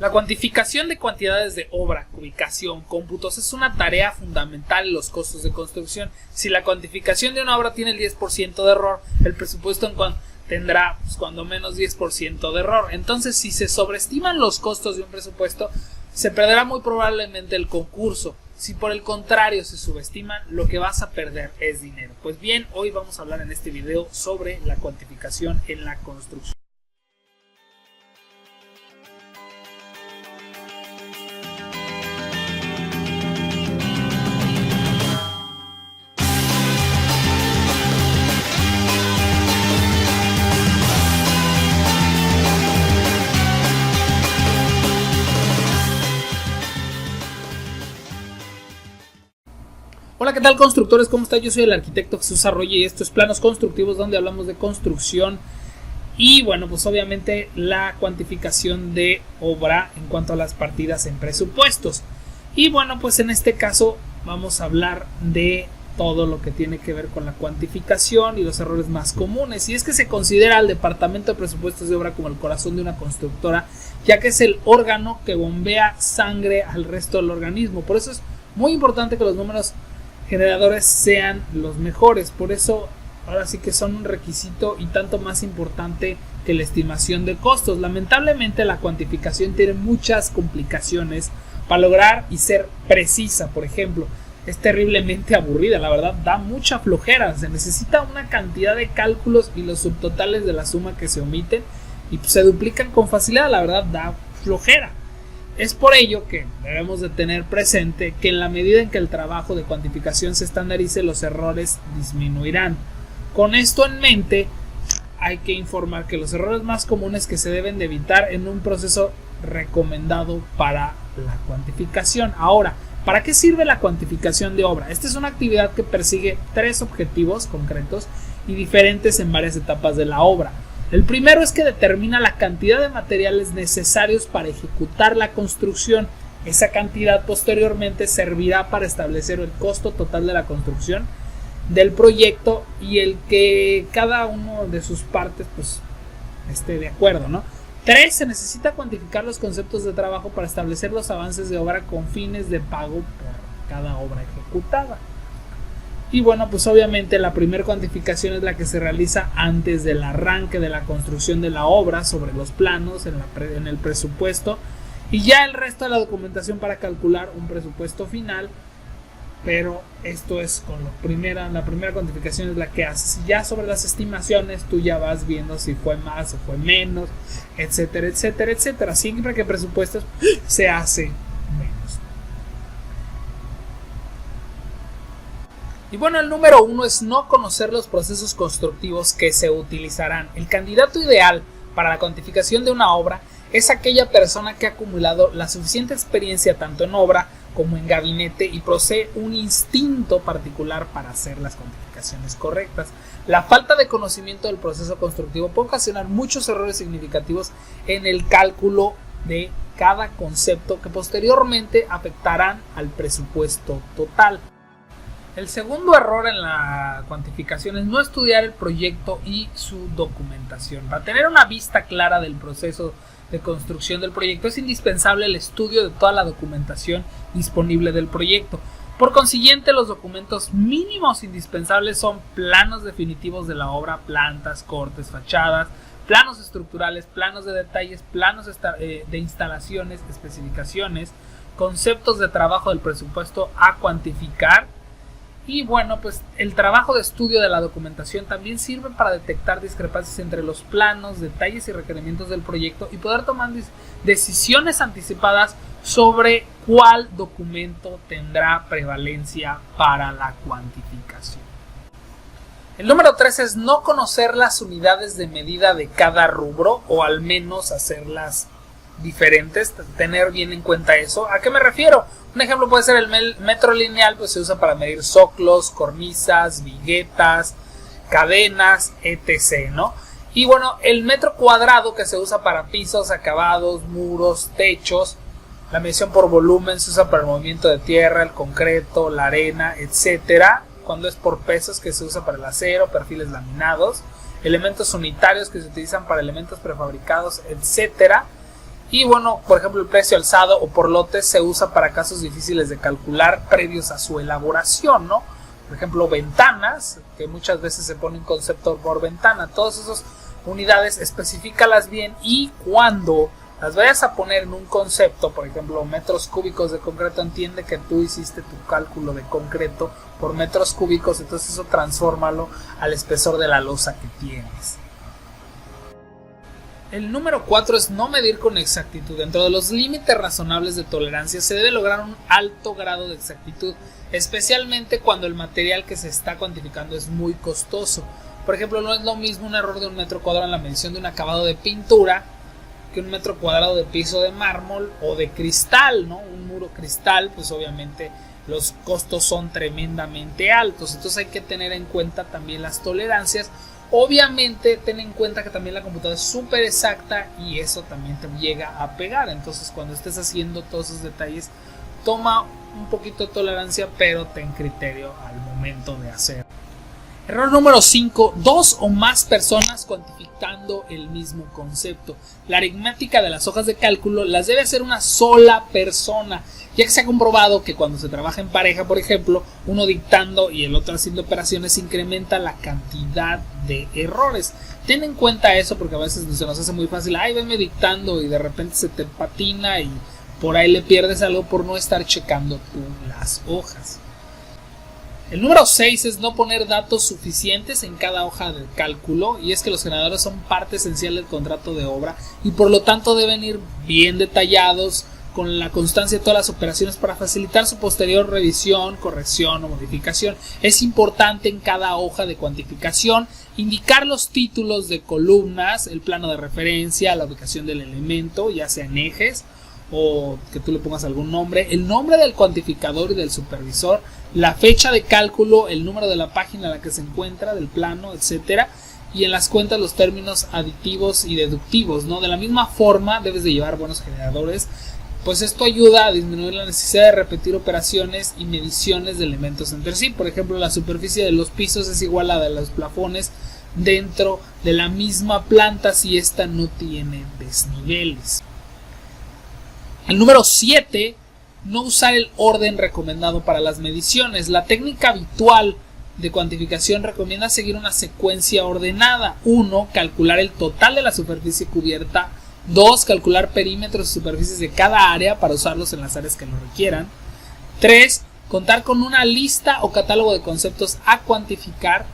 La cuantificación de cuantidades de obra, ubicación, cómputos es una tarea fundamental en los costos de construcción. Si la cuantificación de una obra tiene el 10% de error, el presupuesto tendrá cuando menos 10% de error. Entonces, si se sobreestiman los costos de un presupuesto, se perderá muy probablemente el concurso. Si por el contrario se subestiman, lo que vas a perder es dinero. Pues bien, hoy vamos a hablar en este video sobre la cuantificación en la construcción. Hola, ¿qué tal constructores? ¿Cómo están? Yo soy el arquitecto Jesús Arroyo y esto es Planos Constructivos, donde hablamos de construcción y bueno, pues obviamente la cuantificación de obra en cuanto a las partidas en presupuestos. Y bueno, pues en este caso vamos a hablar de todo lo que tiene que ver con la cuantificación y los errores más comunes. Y es que se considera al departamento de presupuestos de obra como el corazón de una constructora, ya que es el órgano que bombea sangre al resto del organismo. Por eso es muy importante que los números generadores sean los mejores. Por eso ahora sí que son un requisito y tanto más importante que la estimación de costos. Lamentablemente la cuantificación tiene muchas complicaciones para lograr y ser precisa. Por ejemplo, es terriblemente aburrida, la verdad, da mucha flojera. Se necesita una cantidad de cálculos y los subtotales de la suma que se omiten y se duplican con facilidad, la verdad da flojera. Es por ello que debemos de tener presente que en la medida en que el trabajo de cuantificación se estandarice, los errores disminuirán. Con esto en mente, hay que informar que los errores más comunes que se deben de evitar en un proceso recomendado para la cuantificación. Ahora, ¿para qué sirve la cuantificación de obra? Esta es una actividad que persigue tres objetivos concretos y diferentes en varias etapas de la obra. El primero es que determina la cantidad de materiales necesarios para ejecutar la construcción. Esa cantidad posteriormente servirá para establecer el costo total de la construcción del proyecto y el que cada uno de sus partes pues esté de acuerdo, ¿no? 3. Se necesita cuantificar los conceptos de trabajo para establecer los avances de obra con fines de pago por cada obra ejecutada. Y bueno, pues obviamente la primera cuantificación es la que se realiza antes del arranque de la construcción de la obra, sobre los planos, en el presupuesto, y ya el resto de la documentación para calcular un presupuesto final. Pero esto es con la primera cuantificación es la que haces. Y ya sobre las estimaciones tú ya vas viendo si fue más o fue menos, etcétera, etcétera, etcétera. Siempre que presupuestas se hace menos. Y bueno, el número 1 es no conocer los procesos constructivos que se utilizarán. El candidato ideal para la cuantificación de una obra es aquella persona que ha acumulado la suficiente experiencia tanto en obra como en gabinete y posee un instinto particular para hacer las cuantificaciones correctas. La falta de conocimiento del proceso constructivo puede ocasionar muchos errores significativos en el cálculo de cada concepto que posteriormente afectarán al presupuesto total. El segundo error en la cuantificación es no estudiar el proyecto y su documentación. Para tener una vista clara del proceso de construcción del proyecto es indispensable el estudio de toda la documentación disponible del proyecto. Por consiguiente, los documentos mínimos indispensables son planos definitivos de la obra, plantas, cortes, fachadas, planos estructurales, planos de detalles, planos de instalaciones, especificaciones, conceptos de trabajo del presupuesto a cuantificar. Y bueno, pues el trabajo de estudio de la documentación también sirve para detectar discrepancias entre los planos, detalles y requerimientos del proyecto y poder tomar decisiones anticipadas sobre cuál documento tendrá prevalencia para la cuantificación. El número 3 es no conocer las unidades de medida de cada rubro o al menos hacerlas diferentes, tener bien en cuenta eso. ¿A qué me refiero? Un ejemplo puede ser el metro lineal, pues se usa para medir zoclos, cornisas, viguetas, cadenas, etc., ¿no? Y bueno, el metro cuadrado que se usa para pisos, acabados, muros, techos, la medición por volumen se usa para el movimiento de tierra, el concreto, la arena, etc. Cuando es por pesos, que se usa para el acero, perfiles laminados, elementos unitarios que se utilizan para elementos prefabricados, etc. Y bueno, por ejemplo, el precio alzado o por lotes se usa para casos difíciles de calcular previos a su elaboración, ¿no? Por ejemplo, ventanas, que muchas veces se pone un concepto por ventana. Todas esas unidades, especifícalas bien, y cuando las vayas a poner en un concepto, por ejemplo, metros cúbicos de concreto, entiende que tú hiciste tu cálculo de concreto por metros cúbicos, entonces eso transfórmalo al espesor de la losa que tienes. El número 4 es no medir con exactitud. Dentro de los límites razonables de tolerancia se debe lograr un alto grado de exactitud, especialmente cuando el material que se está cuantificando es muy costoso. Por ejemplo, no es lo mismo un error de 1 metro cuadrado en la medición de un acabado de pintura que 1 metro cuadrado de piso de mármol o de cristal, ¿no? Un muro cristal, pues obviamente los costos son tremendamente altos. Entonces hay que tener en cuenta también las tolerancias. Obviamente ten en cuenta que también la computadora es súper exacta y eso también te llega a pegar. Entonces cuando estés haciendo todos esos detalles, toma un poquito de tolerancia, pero ten criterio al momento de hacer. Error número 5. 2 o más personas cuantificando el mismo concepto. La aritmética de las hojas de cálculo las debe hacer una sola persona, ya que se ha comprobado que cuando se trabaja en pareja, por ejemplo, uno dictando y el otro haciendo operaciones, incrementa la cantidad de errores. Ten en cuenta eso porque a veces se nos hace muy fácil, ay, venme dictando y de repente se te patina y por ahí le pierdes algo por no estar checando tú las hojas. El número 6 es no poner datos suficientes en cada hoja de cálculo, y es que los generadores son parte esencial del contrato de obra y por lo tanto deben ir bien detallados con la constancia de todas las operaciones para facilitar su posterior revisión, corrección o modificación. Es importante en cada hoja de cuantificación indicar los títulos de columnas, el plano de referencia, la ubicación del elemento, ya sea en ejes o que tú le pongas algún nombre, el nombre del cuantificador y del supervisor, la fecha de cálculo, el número de la página en la que se encuentra, del plano, etcétera, y en las cuentas los términos aditivos y deductivos, ¿no? De la misma forma debes de llevar buenos generadores, pues esto ayuda a disminuir la necesidad de repetir operaciones y mediciones de elementos entre sí. Por ejemplo, la superficie de los pisos es igual a la de los plafones dentro de la misma planta si esta no tiene desniveles. El número 7, no usar el orden recomendado para las mediciones. La técnica habitual de cuantificación recomienda seguir una secuencia ordenada. 1. Calcular el total de la superficie cubierta. 2. Calcular perímetros y superficies de cada área para usarlos en las áreas que lo requieran. 3. Contar con una lista o catálogo de conceptos a cuantificar.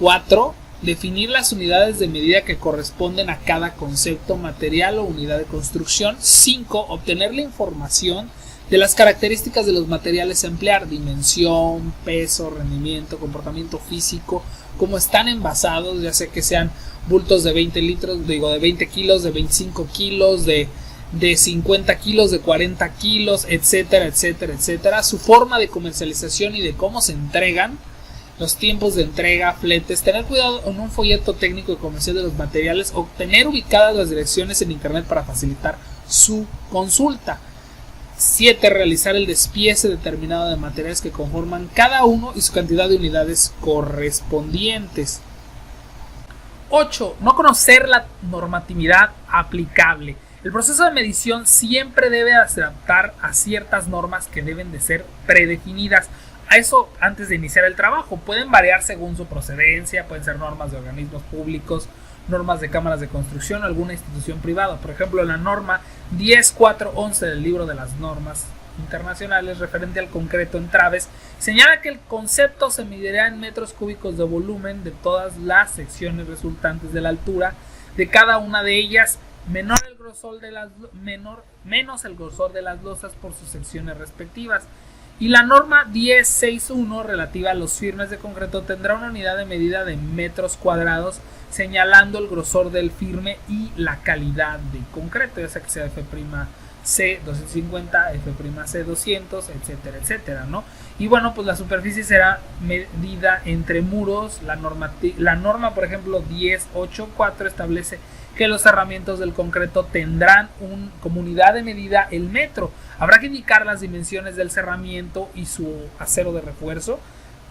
4. Definir las unidades de medida que corresponden a cada concepto, material o unidad de construcción. 5. Obtener la información de las características de los materiales a emplear, dimensión, peso, rendimiento, comportamiento físico, cómo están envasados, ya sea que sean bultos de 20 litros, de 20 kilos, de 25 kilos, de 50 kilos, de 40 kilos, etcétera, etcétera, etcétera. Su forma de comercialización y de cómo se entregan, los tiempos de entrega, fletes, tener cuidado en un folleto técnico y comercial de los materiales, obtener ubicadas las direcciones en internet para facilitar su consulta. 7. Realizar el despiece determinado de materiales que conforman cada uno y su cantidad de unidades correspondientes. 8. No conocer la normatividad aplicable. El proceso de medición siempre debe adaptar a ciertas normas que deben de ser predefinidas. A eso antes de iniciar el trabajo. Pueden variar según su procedencia, pueden ser normas de organismos públicos, normas de cámaras de construcción o alguna institución privada. Por ejemplo, la norma 10.4.11 del libro de las normas internacionales referente al concreto en traves señala que el concepto se medirá en metros cúbicos de volumen de todas las secciones resultantes de la altura de cada una de ellas, menos el grosor de las losas por sus secciones respectivas. Y la norma 10.6.1 relativa a los firmes de concreto tendrá una unidad de medida de metros cuadrados señalando el grosor del firme y la calidad del concreto, ya sea que sea FC 250, FC 200, etcétera, etcétera, ¿no? Y bueno, pues la superficie será medida entre muros. La norma, por ejemplo, 10.8.4 establece que los cerramientos del concreto tendrán como unidad de medida el metro. Habrá que indicar las dimensiones del cerramiento y su acero de refuerzo,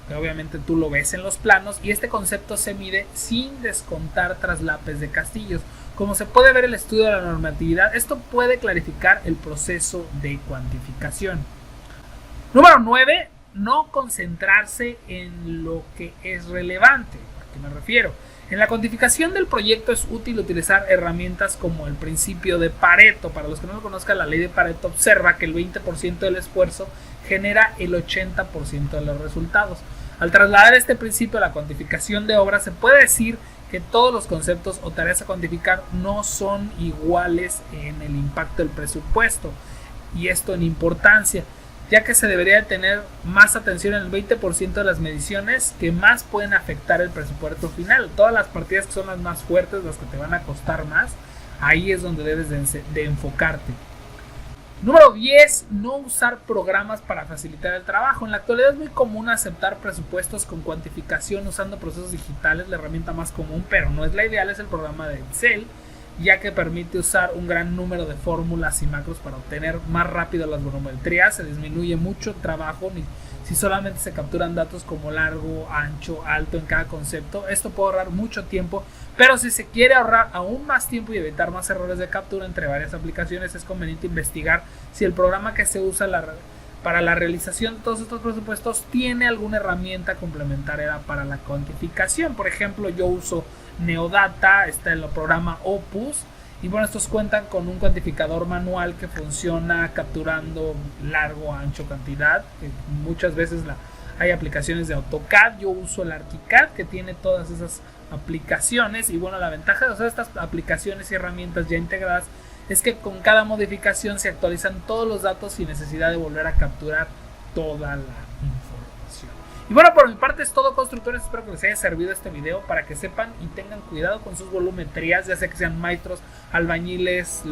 que obviamente tú lo ves en los planos, y este concepto se mide sin descontar traslapes de castillos. Como se puede ver el estudio de la normatividad, esto puede clarificar el proceso de cuantificación. Número 9. No concentrarse en lo que es relevante. ¿A qué me refiero? En la cuantificación del proyecto es útil utilizar herramientas como el principio de Pareto. Para los que no lo conozcan, la ley de Pareto observa que el 20% del esfuerzo genera el 80% de los resultados. Al trasladar este principio a la cuantificación de obras, se puede decir que todos los conceptos o tareas a cuantificar no son iguales en el impacto del presupuesto, y esto en importancia, ya que se debería tener más atención en el 20% de las mediciones que más pueden afectar el presupuesto final. Todas las partidas que son las más fuertes, las que te van a costar más, ahí es donde debes de enfocarte. Número 10. No usar programas para facilitar el trabajo. En la actualidad es muy común aceptar presupuestos con cuantificación usando procesos digitales. La herramienta más común, pero no es la ideal, es el programa de Excel, ya que permite usar un gran número de fórmulas y macros para obtener más rápido las volumetrías. Se disminuye mucho el trabajo si solamente se capturan datos como largo, ancho, alto en cada concepto. Esto puede ahorrar mucho tiempo, pero si se quiere ahorrar aún más tiempo y evitar más errores de captura entre varias aplicaciones, es conveniente investigar si el programa que se usa para la realización de todos estos presupuestos tiene alguna herramienta complementaria para la cuantificación. Por ejemplo, yo uso Neodata, está en el programa Opus, y bueno, estos cuentan con un cuantificador manual que funciona capturando largo, ancho, cantidad, que muchas veces hay aplicaciones de AutoCAD. Yo uso el ArchiCAD, que tiene todas esas aplicaciones, y bueno, la ventaja de usar estas aplicaciones y herramientas ya integradas es que con cada modificación se actualizan todos los datos sin necesidad de volver a capturar toda la información. Y bueno, por mi parte es todo, constructores. Espero que les haya servido este video para que sepan y tengan cuidado con sus volumetrías, ya sea que sean maestros, albañiles,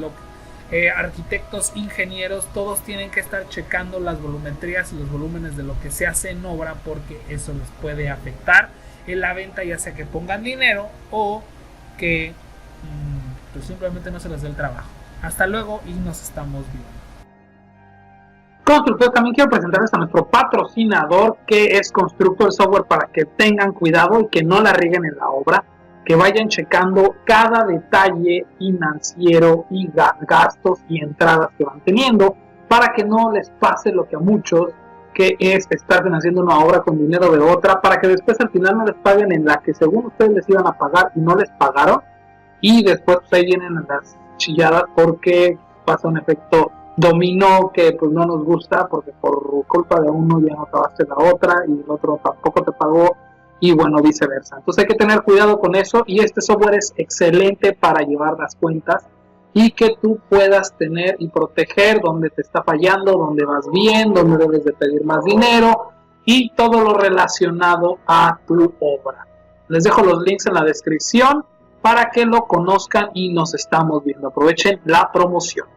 arquitectos, ingenieros. Todos tienen que estar checando las volumetrías y los volúmenes de lo que se hace en obra, porque eso les puede afectar en la venta, ya sea que pongan dinero o que pues simplemente no se les dé el trabajo. Hasta luego y nos estamos viendo. Constructores, también quiero presentarles a nuestro patrocinador, que es Constructor Software, para que tengan cuidado y que no la rieguen en la obra, que vayan checando cada detalle financiero y gastos y entradas que van teniendo, para que no les pase lo que a muchos, que es estar financiando una obra con dinero de otra, para que después al final no les paguen en la que según ustedes les iban a pagar y no les pagaron, y después pues ahí vienen las chilladas porque pasa un efecto dominó que pues no nos gusta, porque por culpa de uno ya no acabaste la otra y el otro tampoco te pagó, y bueno, viceversa. Entonces hay que tener cuidado con eso, y este software es excelente para llevar las cuentas y que tú puedas tener y proteger donde te está fallando, donde vas bien, donde debes de pedir más dinero y todo lo relacionado a tu obra. Les dejo los links en la descripción para que lo conozcan y nos estamos viendo. Aprovechen la promoción.